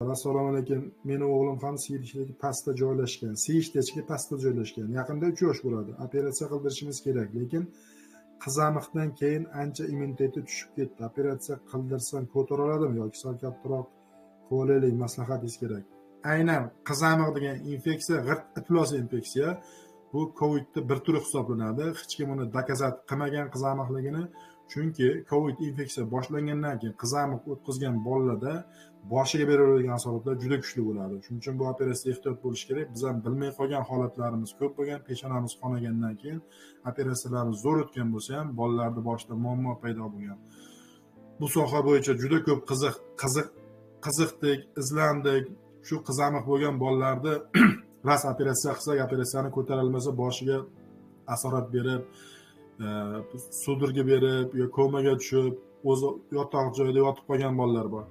Assalomu alaykum. Meni o'g'lim ham siyishdagi pastda joylashgan. Siyishdagi pastda joylashgan. Yaqinda 3 yosh bo'ladi. Operatsiya qildirishimiz kerak, lekin qizamiqdan keyin ancha immuniteti tushib ketdi. Operatsiya qildirsam ko'tara oladimi yoki sal kattaroq qilib olaylik, maslahatingiz kerak. Aynan qizamiq degan infeksiya g'irt iflos infeksiya. Bu COVIDning bir turi hisoblanadi. Hech kim uni dokazat qilmagan qizamiqligini. Chunki COVID infeksiya boshlangandan keyin qizamiq o'tkazgan bolalarda boshiga beriladigan asoratlar juda kuchli bo'ladi. Shuning uchun bu operatsiyaga ehtiyot bo'lish kerak. Biz ham bilmay qolgan holatlarimiz ko'p bo'lgan. Peshonamiz qonagandan keyin operatsiyalarimiz zo'r o'tgan bo'lsa ham bolalarda boshida muammo paydo bo'lgan. Bu soha bo'yicha juda ko'p qiziqdik, izlandik. Shu qizamiq bo'lgan bolalarni ras operatsiya qilsak, operatsiyani ko'tarilmasa boshiga asorat berib, sudirga berib, yo komaga tushib, o'zi yotoq joyida yotib qolgan bolalar bor.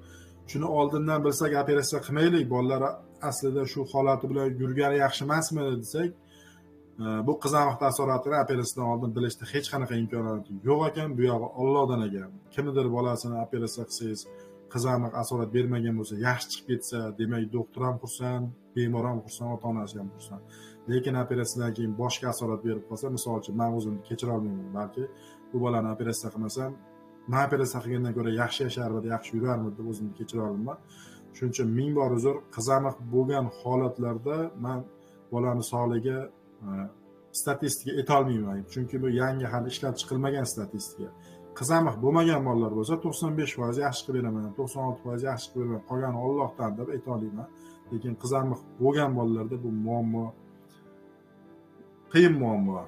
Shuni oldindan bilsak, operatsiya qilmaylik. Bolalar aslida shu holati bilan yurgani yaxshi emasmi desak, bu qizamiq asoratini operatsiyadan oldin bilishda hech qanaqa imkoniyat yo'q ekan. Bu yog'i Allohdan ekan. Kimnidir bolasini operatsiya qilsangiz, qizamiq asorat bermagan bo'lsa, yaxshi chiqib ketsa, demak doktor ham xursand, bemor ham xursand, ota-onasi ham xursand. Lekin operatsiyadan keyin boshqa asorat berib qolsa, misol uchun men o'zimni kechira olmayman, balki bu bolani operatsiya qilmasam, men operatsiya qilgandan ko'ra yaxshi yasharmidi, yaxshi yurarmidi deb o'zimni kechira olaman. Shuning uchun ming bor uzr, qizamiq bo'lgan holatlarda men bolani sog'ligiga statistika aytolmayman. Chunki bu yangi hali ishlab chiqilmagan statistika. Qizamiq bo'lmagan bolalar bo'lsa 95% yaxshi qilib beraman, 96% yaxshi qilib beraman, qolgani Allohdan deb ayta olaman. Lekin qizamiq bo'lgan bolalarda bu muammo, qiyin muammo.